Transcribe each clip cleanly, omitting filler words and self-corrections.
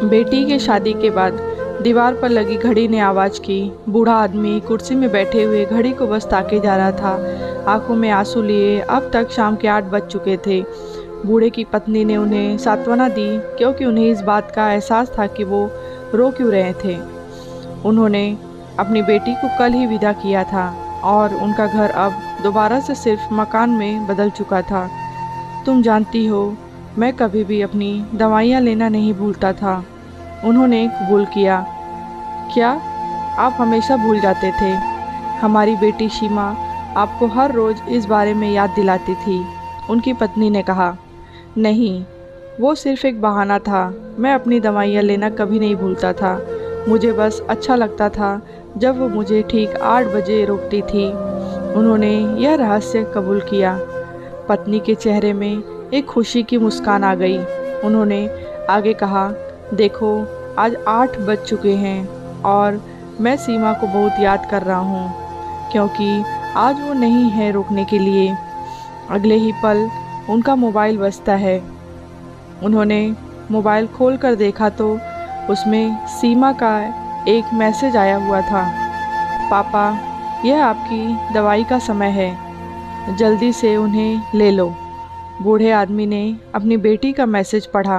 बेटी के शादी के बाद दीवार पर लगी घड़ी ने आवाज़ की। बूढ़ा आदमी कुर्सी में बैठे हुए घड़ी को बस ताके जा रहा था, आंखों में आंसू लिए। अब तक शाम के 8 बज चुके थे। बूढ़े की पत्नी ने उन्हें सांत्वना दी, क्योंकि उन्हें इस बात का एहसास था कि वो रो क्यों रहे थे। उन्होंने अपनी बेटी को कल ही विदा किया था और उनका घर अब दोबारा से सिर्फ मकान में बदल चुका था। तुम जानती हो, मैं कभी भी अपनी दवाइयाँ लेना नहीं भूलता था, उन्होंने कबूल किया। क्या आप हमेशा भूल जाते थे? हमारी बेटी सीमा आपको हर रोज़ इस बारे में याद दिलाती थी, उनकी पत्नी ने कहा। नहीं, वो सिर्फ एक बहाना था। मैं अपनी दवाइयाँ लेना कभी नहीं भूलता था। मुझे बस अच्छा लगता था जब वो मुझे ठीक 8 बजे रोकती थी। उन्होंने यह रहस्य कबूल किया। पत्नी के चेहरे में एक खुशी की मुस्कान आ गई। उन्होंने आगे कहा, देखो, आज 8 बज चुके हैं और मैं सीमा को बहुत याद कर रहा हूँ, क्योंकि आज वो नहीं है रोकने के लिए। अगले ही पल उनका मोबाइल बजता है। उन्होंने मोबाइल खोलकर देखा तो उसमें सीमा का एक मैसेज आया हुआ था। पापा, यह आपकी दवाई का समय है, जल्दी से उन्हें ले लो। बूढ़े आदमी ने अपनी बेटी का मैसेज पढ़ा।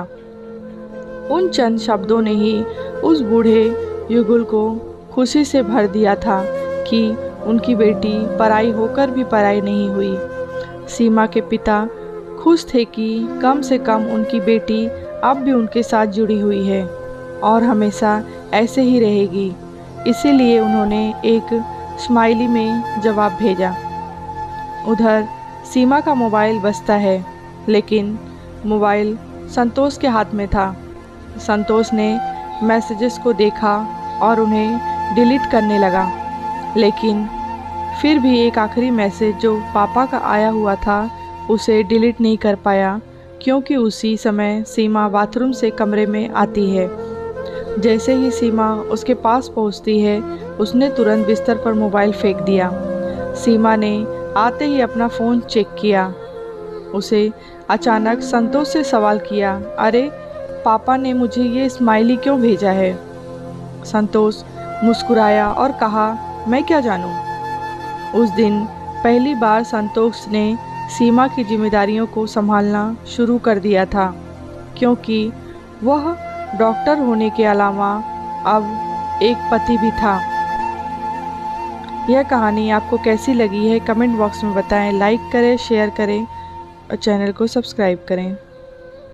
उन चंद शब्दों ने ही उस बूढ़े युगल को खुशी से भर दिया था कि उनकी बेटी पराई होकर भी पराई नहीं हुई। सीमा के पिता खुश थे कि कम से कम उनकी बेटी अब भी उनके साथ जुड़ी हुई है और हमेशा ऐसे ही रहेगी। इसीलिए उन्होंने एक स्माइली में जवाब भेजा। उधर सीमा का मोबाइल बजता है, लेकिन मोबाइल संतोष के हाथ में था। संतोष ने मैसेजेस को देखा और उन्हें डिलीट करने लगा, लेकिन फिर भी एक आखिरी मैसेज जो पापा का आया हुआ था उसे डिलीट नहीं कर पाया, क्योंकि उसी समय सीमा बाथरूम से कमरे में आती है। जैसे ही सीमा उसके पास पहुंचती है, उसने तुरंत बिस्तर पर मोबाइल फेंक दिया। सीमा ने आते ही अपना फ़ोन चेक किया। उसे अचानक संतोष से सवाल किया, अरे, पापा ने मुझे ये स्माइली क्यों भेजा है? संतोष मुस्कुराया और कहा, मैं क्या जानूं? उस दिन पहली बार संतोष ने सीमा की जिम्मेदारियों को संभालना शुरू कर दिया था, क्योंकि वह डॉक्टर होने के अलावा अब एक पति भी था। यह कहानी आपको कैसी लगी है कमेंट बॉक्स में बताएं। लाइक करें, शेयर करें और चैनल को सब्सक्राइब करें।